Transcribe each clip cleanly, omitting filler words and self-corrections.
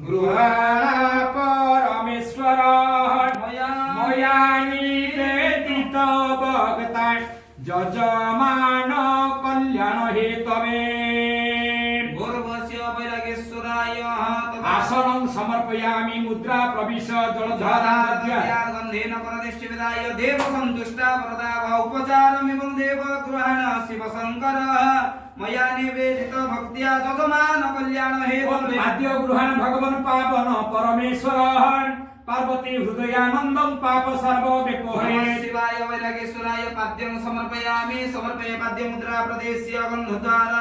गृहाणा परमेश्वर मया निवेदित भक्ता जजमान कल्याण हेतवे आसनं समर्पयामि मुद्रा प्रविश जलधारागन्धेन परदिष्टिविदाय देव सन्तुष्टा वरदाव उपचारमिमं देव गृहाण शिव शङ्कर मया निवेदित भक्त्या जजमान कल्याण हेतवे आद्य गृहाण भगवान पावन परमेश्वर पार्वती हृदयानन्दं पाप सर्व विपोहे शिवाय वैरागेश्वराय पाद्यं समर्पयामि समर्पये पाद्य मुद्रा प्रदेश्य गन्धद्वारा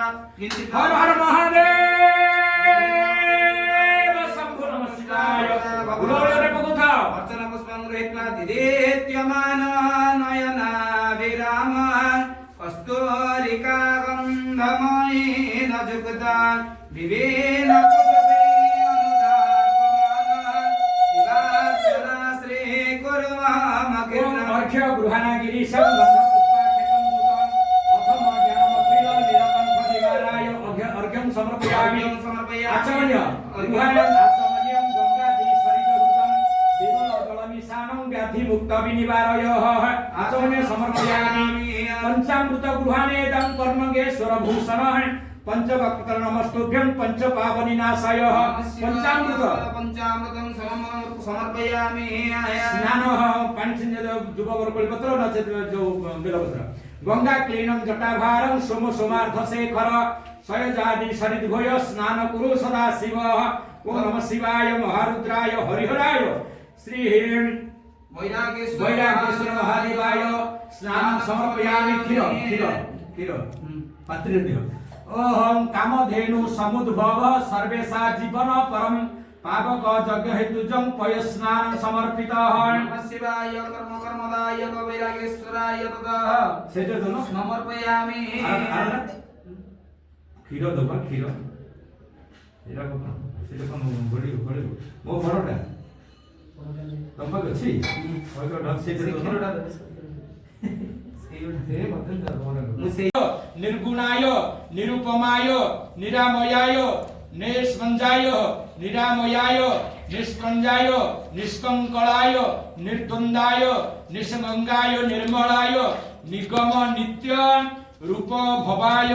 हर हर महादेव शंभो नमः शिवाय गुरुरे पगुथा अर्चना पुष्पं गृहीत्वा दिदेत्यमान नयना विराम कस्तूरिका गन्धमयेन जुगता विवेन गृहाणगिरीशं गन्धपुष्पाक्षेतं दूतं अथम ज्ञानमखिल नीलकण्ठ निवाराय अर्घ्यं समर्पयामि आचमन्य गृहाणं आचमन्यं गंगादि सरितवृतं विमल जलमिशानं व्याधिमुक्त विनिवारयः आचमन्य समर्पयामि पंचामृत गृहाणेदं कर्मगेश्वर भूषणः पंचवक्त्र नमस्तुभ्यं पंच पावनी नाशायः पंचामृतं समर्पयामि स्नान पाणिसिंह जुबवर कलिपत्र नचेत जो बेलपत्र गंगा क्लीनं जटाभारं सोम सोमार्थ शेखर सयजादि सरिद्भय स्नान कुरु सदा शिव ओम नमः शिवाय महारुद्राय हरिहराय श्री वैरागेश्वर महादेवाय स्नानं समर्पयामि क्षीर पात्रे दियो ओम कामधेनु समुद्भव सर्वेशा जीवन परम पावक यज्ञ हेतुजं पयस्नान समर्पितः नमः शिवाय कर्म कर्मदाय वैरागेश्वराय ततः सेटे दोनो समर्पयामि क्षीर दबा क्षीर एरा को सेटे कोन बड़ी मो बड़टा तंबक अछि ओइको ढक सेटे दोनो निर्गुणाय निरुपमाय निरामयाय निष्पञ्जाय निरामयाय निष्पञ्जाय निष्कंकलाय निर्द्वन्द्वाय निष्गंगाय निर्मलाय निगम नित्य रूप भवाय